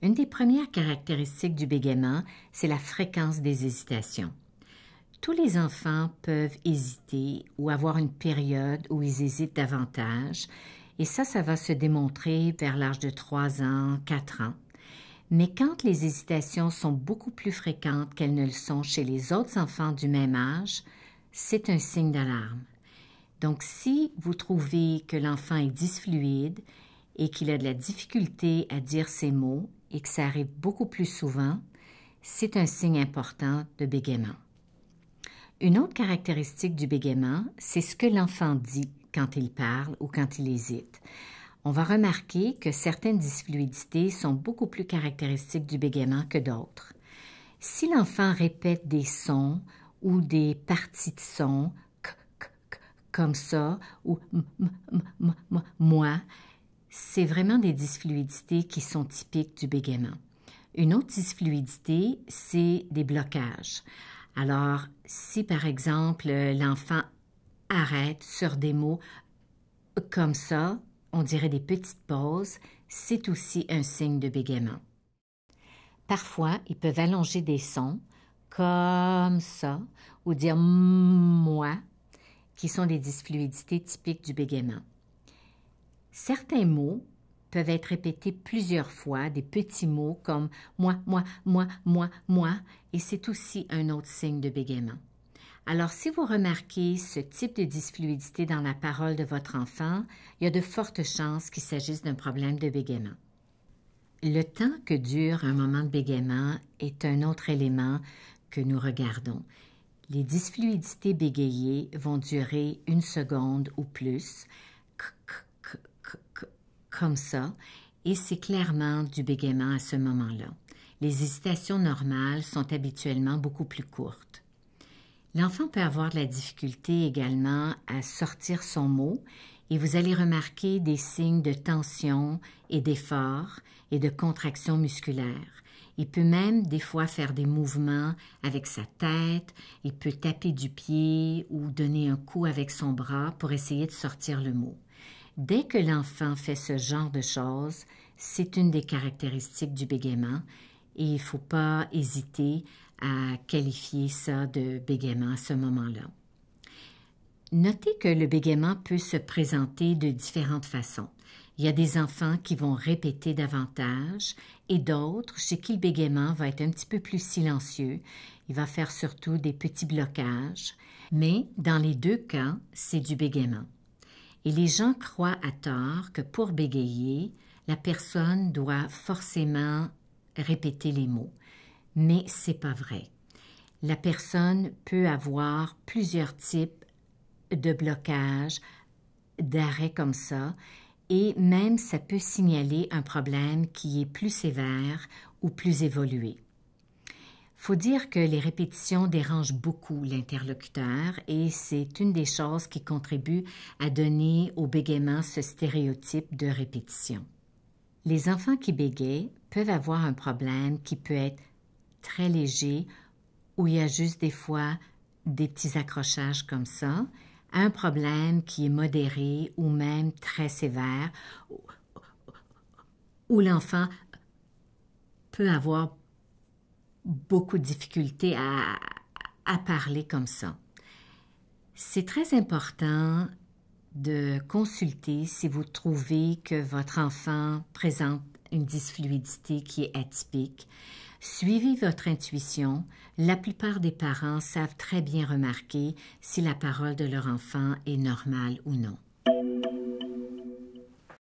Une des premières caractéristiques du bégaiement, c'est la fréquence des hésitations. Tous les enfants peuvent hésiter ou avoir une période où ils hésitent davantage, et ça va se démontrer vers l'âge de 3 ans, 4 ans. Mais quand les hésitations sont beaucoup plus fréquentes qu'elles ne le sont chez les autres enfants du même âge, c'est un signe d'alarme. Donc, si vous trouvez que l'enfant est dysfluide et qu'il a de la difficulté à dire ses mots et que ça arrive beaucoup plus souvent, c'est un signe important de bégaiement. Une autre caractéristique du bégaiement, c'est ce que l'enfant dit quand il parle ou quand il hésite. On va remarquer que certaines dysfluidités sont beaucoup plus caractéristiques du bégaiement que d'autres. Si l'enfant répète des sons ou des parties de sons, comme ça, ou moi, c'est vraiment des dysfluidités qui sont typiques du bégaiement. Une autre dysfluidité, c'est des blocages. Alors, si par exemple l'enfant arrête sur des mots comme ça, on dirait des petites pauses, c'est aussi un signe de bégaiement. Parfois, ils peuvent allonger des sons comme ça ou dire moi, qui sont des dysfluidités typiques du bégaiement. Certains mots peuvent être répétés plusieurs fois, des petits mots comme moi, et c'est aussi un autre signe de bégaiement. Alors, si vous remarquez ce type de dysfluidité dans la parole de votre enfant, il y a de fortes chances qu'il s'agisse d'un problème de bégaiement. Le temps que dure un moment de bégaiement est un autre élément que nous regardons. Les dysfluidités bégayées vont durer 1 seconde ou plus, comme ça, et c'est clairement du bégaiement à ce moment-là. Les hésitations normales sont habituellement beaucoup plus courtes. L'enfant peut avoir de la difficulté également à sortir son mot et vous allez remarquer des signes de tension et d'effort et de contraction musculaire. Il peut même des fois faire des mouvements avec sa tête, il peut taper du pied ou donner un coup avec son bras pour essayer de sortir le mot. Dès que l'enfant fait ce genre de choses, c'est une des caractéristiques du bégaiement et il ne faut pas hésiter à qualifier ça de bégaiement à ce moment-là. Notez que le bégaiement peut se présenter de différentes façons. Il y a des enfants qui vont répéter davantage et d'autres chez qui le bégaiement va être un petit peu plus silencieux. Il va faire surtout des petits blocages, mais dans les deux cas, c'est du bégaiement. Et les gens croient à tort que pour bégayer, la personne doit forcément répéter les mots. Mais ce n'est pas vrai. La personne peut avoir plusieurs types de blocages, d'arrêts comme ça, et même ça peut signaler un problème qui est plus sévère ou plus évolué. Il faut dire que les répétitions dérangent beaucoup l'interlocuteur et c'est une des choses qui contribue à donner au bégaiement ce stéréotype de répétition. Les enfants qui bégayent peuvent avoir un problème qui peut être très léger où il y a juste des fois des petits accrochages comme ça, à un problème qui est modéré ou même très sévère, où l'enfant peut avoir beaucoup de difficultés à parler comme ça. C'est très important de consulter si vous trouvez que votre enfant présente une dysfluidité qui est atypique. Suivez votre intuition. La plupart des parents savent très bien remarquer si la parole de leur enfant est normale ou non.